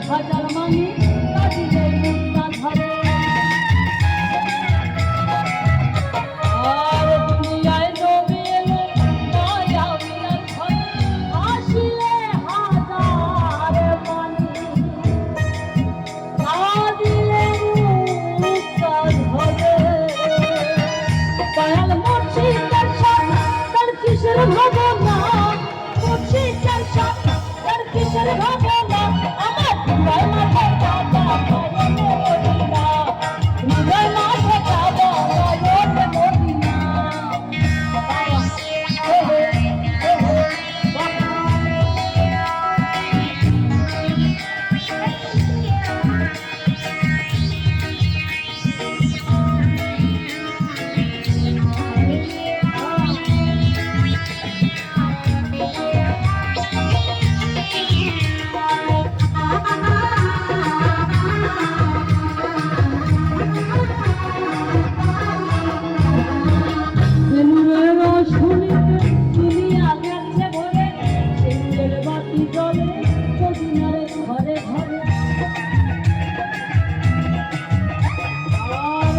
হাজার মানি কাঁদিলে মুক্তা ধরে আর দুনিয়ায় নবী এলো মায়া মিনার ঘরে আসিলে হাজার মানি কাঁদিলে মুক্তা ধরে দয়াল মুর্শিদের সাথে তার কিসের ভাবনা মুর্শিদের সাথে তার কিসের ভাবনা আমার হৃদয় মাঝে কাঁদা মদিনা হৃদয় মাঝে কাঁদা মদিনা ঘরে ঘরে আর